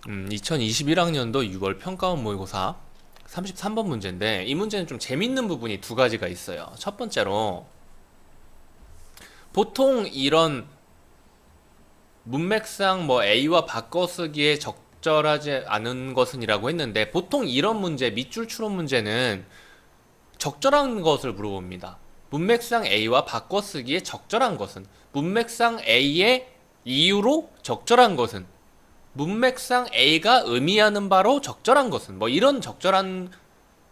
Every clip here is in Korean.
2021학년도 6월 평가원 모의고사 33번 문제인데, 이 문제는 좀 재밌는 부분이 두 가지가 있어요. 첫 번째로, 보통 이런 문맥상 뭐 A와 바꿔쓰기에 적절하지 않은 것은이라고 했는데, 보통 이런 문제, 밑줄 추론 문제는 적절한 것을 물어봅니다. 문맥상 A와 바꿔쓰기에 적절한 것은, 문맥상 A의 이유로 적절한 것은, 문맥상 A가 의미하는 바로 적절한 것은, 뭐 이런 적절한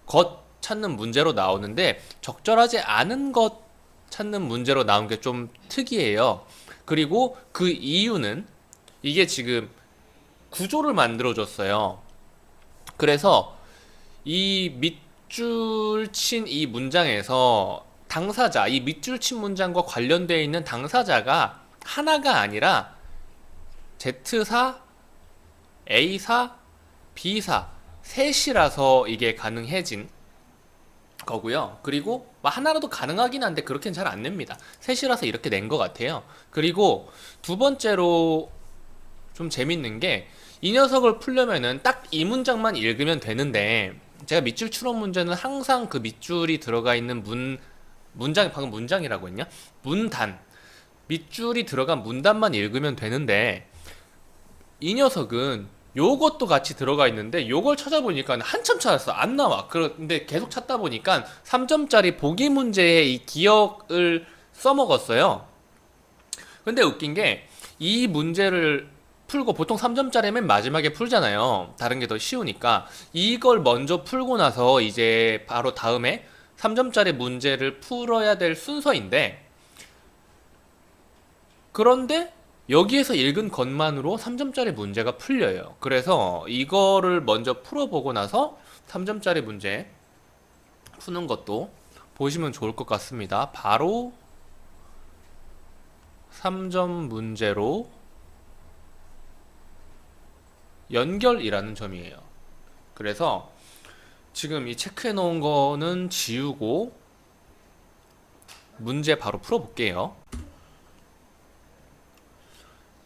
것 찾는 문제로 나오는데, 적절하지 않은 것 찾는 문제로 나온 게 좀 특이해요. 그리고 그 이유는, 이게 지금 구조를 만들어줬어요. 그래서 이 밑줄 친 이 문장에서 당사자, 이 밑줄 친 문장과 관련되어 있는 당사자가 하나가 아니라 Z사, A사, B사 셋이라서 이게 가능해진 거고요. 그리고 뭐 하나라도 가능하긴 한데 그렇게는 잘 안 냅니다. 셋이라서 이렇게 낸 것 같아요. 그리고 두 번째로 좀 재밌는 게, 이 녀석을 풀려면은 딱 이 문장만 읽으면 되는데, 제가 밑줄 추론 문제는 항상 그 밑줄이 들어가 있는 문장, 방금 문장이라고 했냐? 문단. 밑줄이 들어간 문단만 읽으면 되는데, 이 녀석은 요것도 같이 들어가 있는데, 요걸 찾아보니까 한참 찾았어. 안 나와. 그런데 계속 찾다 보니까 3점짜리 보기 문제에 이 기억을 써먹었어요. 근데 웃긴 게, 이 문제를 풀고, 보통 3점짜리 맨 마지막에 풀잖아요. 다른 게 더 쉬우니까. 이걸 먼저 풀고 나서 이제 바로 다음에 3점짜리 문제를 풀어야 될 순서인데, 그런데 여기에서 읽은 것만으로 3점짜리 문제가 풀려요. 그래서 이거를 먼저 풀어보고 나서 3점짜리 문제 푸는 것도 보시면 좋을 것 같습니다. 바로 3점 문제로 연결이라는 점이에요. 그래서 지금 이 체크해 놓은 거는 지우고 문제 바로 풀어볼게요.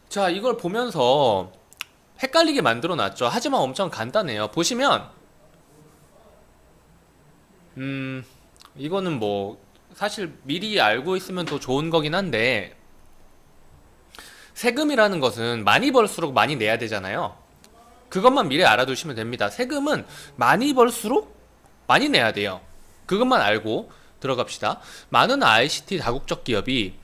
자, 이걸 보면서 헷갈리게 만들어 놨죠. 하지만 엄청 간단해요. 보시면 이거는 뭐 사실 미리 알고 있으면 더 좋은 거긴 한데, 세금이라는 것은 많이 벌수록 많이 내야 되잖아요. 그것만 미리 알아두시면 됩니다. 세금은 많이 벌수록 많이 내야 돼요. 그것만 알고 들어갑시다. 많은 ICT 다국적 기업이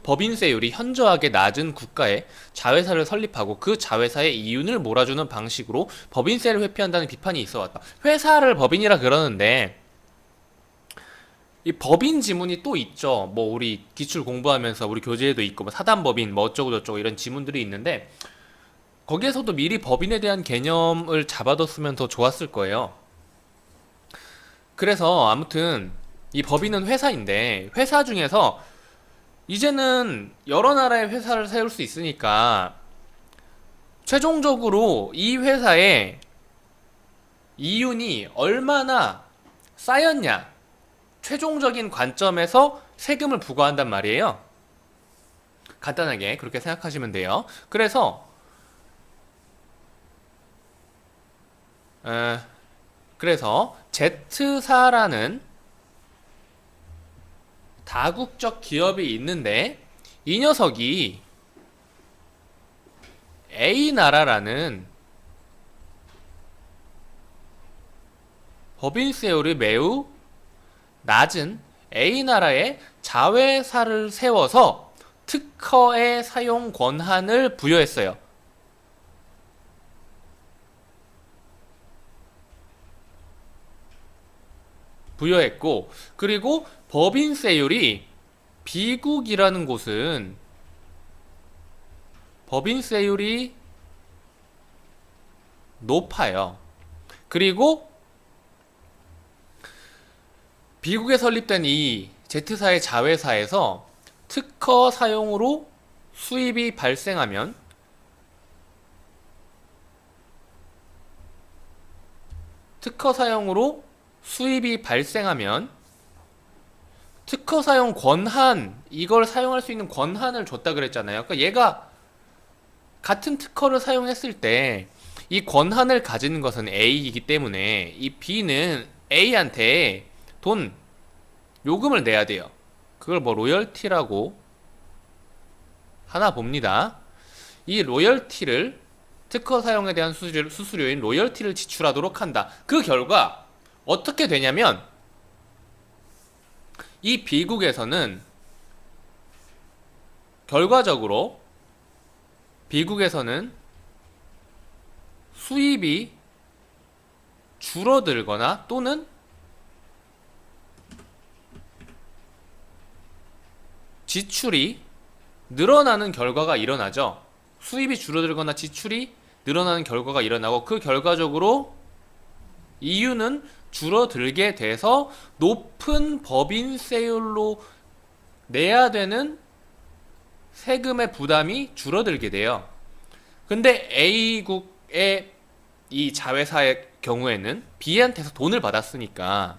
법인세율이 현저하게 낮은 국가에 자회사를 설립하고 그 자회사의 이윤을 몰아주는 방식으로 법인세를 회피한다는 비판이 있어 왔다. 회사를 법인이라 그러는데, 이 법인 지문이 또 있죠. 뭐 우리 기출 공부하면서 우리 교재에도 있고, 뭐 사단법인 뭐 어쩌고 저쩌고 이런 지문들이 있는데, 거기에서도 미리 법인에 대한 개념을 잡아뒀으면 더 좋았을 거예요. 그래서 아무튼 이 법인은 회사인데, 회사 중에서 이제는 여러 나라의 회사를 세울 수 있으니까 최종적으로 이 회사의 이윤이 얼마나 쌓였냐, 최종적인 관점에서 세금을 부과한단 말이에요. 간단하게 그렇게 생각하시면 돼요. 그래서 어, Z사라는 다국적 기업이 있는데, 이 녀석이 A나라라는 법인세율이 매우 낮은 A나라에 자회사를 세워서 특허의 사용 권한을 부여했어요. 부여했고, 그리고 법인세율이 비국이라는 곳은 법인세율이 높아요. 그리고 비국에 설립된 이 Z사의 자회사에서 특허 사용으로 수입이 발생하면, 특허 사용으로 수입이 발생하면 특허 사용 권한, 이걸 사용할 수 있는 권한을 줬다 그랬잖아요. 그러니까 얘가 같은 특허를 사용했을 때 이 권한을 가지는 것은 A이기 때문에 이 B는 A한테 돈 요금을 내야 돼요. 그걸 뭐 로열티라고 하나 봅니다. 이 로열티를 특허 사용에 대한 수수료인 로열티를 지출하도록 한다. 그 결과 어떻게 되냐면 이 B국에서는 결과적으로 B국에서는 수입이 줄어들거나 또는 지출이 늘어나는 결과가 일어나죠. 수입이 줄어들거나 지출이 늘어나는 결과가 일어나고 그 결과적으로 이유는 줄어들게 돼서 높은 법인세율로 내야 되는 세금의 부담이 줄어들게 돼요. 근데 A국의 이 자회사의 경우에는 B한테서 돈을 받았으니까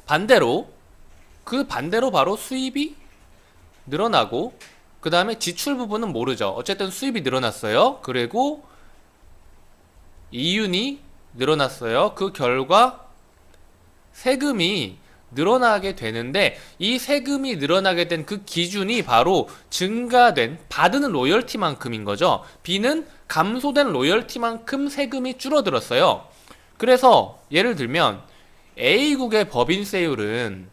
반대로 바로 수입이 늘어나고 그 다음에 지출 부분은 모르죠. 어쨌든 수입이 늘어났어요. 그리고 이윤이 늘어났어요. 그 결과 세금이 늘어나게 되는데 이 세금이 늘어나게 된 그 기준이 바로 증가된 받은 로열티만큼인 거죠. B는 감소된 로열티만큼 세금이 줄어들었어요. 그래서 예를 들면 A국의 법인세율은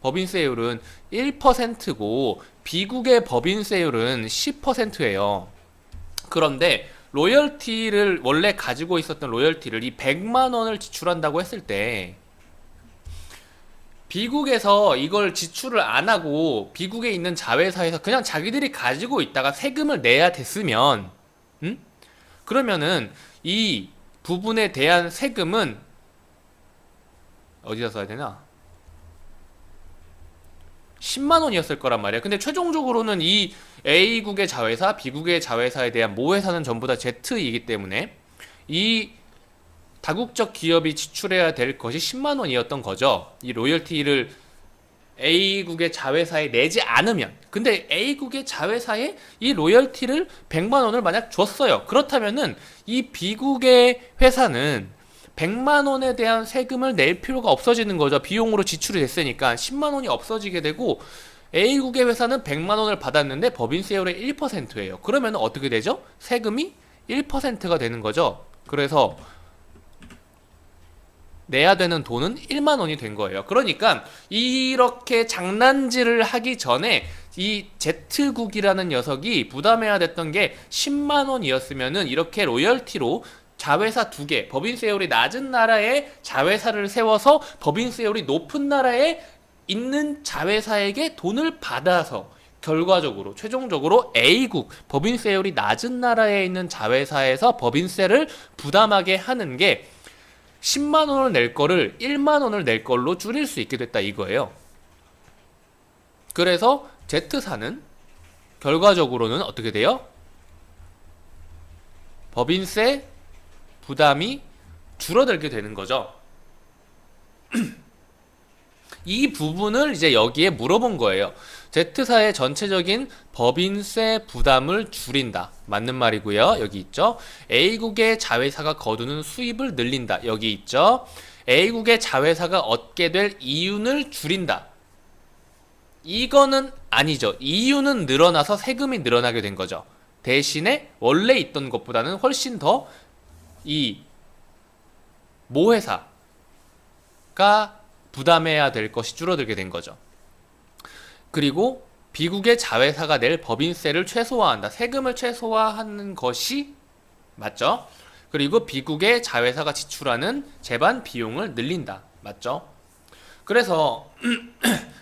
1%고 B국의 법인세율은 10%예요. 그런데 로열티를 원래 가지고 있었던 로열티를 이 100만 원을 지출한다고 했을 때 B국에서 이걸 지출을 안 하고 B국에 있는 자회사에서 그냥 자기들이 가지고 있다가 세금을 내야 됐으면 그러면은 이 부분에 대한 세금은 어디다 써야 되나? 10만 원이었을 거란 말이야. 근데 최종적으로는 이 A국의 자회사, B국의 자회사에 대한 모회사는 전부 다 Z이기 때문에 이 다국적 기업이 지출해야 될 것이 10만 원이었던 거죠. 이 로열티를 A국의 자회사에 내지 않으면. 근데 A국의 자회사에 이 로열티를 100만 원을 만약 줬어요. 그렇다면은 이 B국의 회사는 100만 원에 대한 세금을 낼 필요가 없어지는 거죠. 비용으로 지출이 됐으니까 10만 원이 없어지게 되고 A국의 회사는 100만 원을 받았는데 법인세율의 1%예요. 그러면 어떻게 되죠? 세금이 1%가 되는 거죠. 그래서 내야 되는 돈은 1만 원이 된 거예요. 그러니까 이렇게 장난질을 하기 전에 이 Z국이라는 녀석이 부담해야 됐던 게 10만 원이었으면은 이렇게 로열티로 자회사 두 개, 법인세율이 낮은 나라에 자회사를 세워서 법인세율이 높은 나라에 있는 자회사에게 돈을 받아서 결과적으로 최종적으로 A국 법인세율이 낮은 나라에 있는 자회사에서 법인세를 부담하게 하는 게 10만 원을 낼 거를 1만 원을 낼 걸로 줄일 수 있게 됐다 이거예요. 그래서 Z사는 결과적으로는 어떻게 돼요? 법인세 부담이 줄어들게 되는 거죠. 이 부분을 이제 여기에 물어본 거예요. Z사의 전체적인 법인세 부담을 줄인다. 맞는 말이고요. 여기 있죠. A국의 자회사가 거두는 수입을 늘린다. 여기 있죠. A국의 자회사가 얻게 될 이윤을 줄인다. 이거는 아니죠. 이윤은 늘어나서 세금이 늘어나게 된 거죠. 대신에 원래 있던 것보다는 훨씬 더 이 모회사가 부담해야 될 것이 줄어들게 된 거죠. 그리고 B국의 자회사가 낼 법인세를 최소화한다. 세금을 최소화하는 것이 맞죠? 그리고 B국의 자회사가 지출하는 재반 비용을 늘린다. 맞죠? 그래서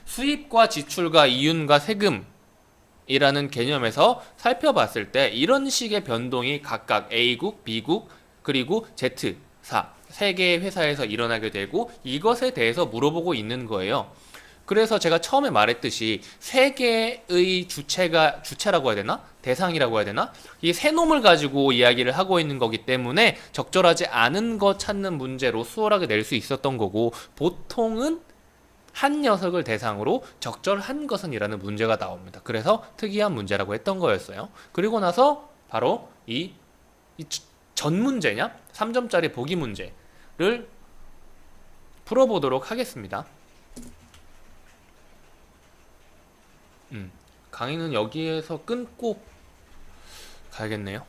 수입과 지출과 이윤과 세금이라는 개념에서 살펴봤을 때 이런 식의 변동이 각각 A국, B국, 그리고 Z사 세 개의 회사에서 일어나게 되고 이것에 대해서 물어보고 있는 거예요. 그래서 제가 처음에 말했듯이 세 개의 주체라고 해야 되나? 대상이라고 해야 되나? 이 세 놈을 가지고 이야기를 하고 있는 거기 때문에 적절하지 않은 거 찾는 문제로 수월하게 낼 수 있었던 거고 보통은 한 녀석을 대상으로 적절한 것은 이라는 문제가 나옵니다. 그래서 특이한 문제라고 했던 거였어요. 그리고 나서 바로 이 전 문제냐? 3점짜리 보기 문제를 풀어보도록 하겠습니다. 강의는 여기에서 끊고 가야겠네요.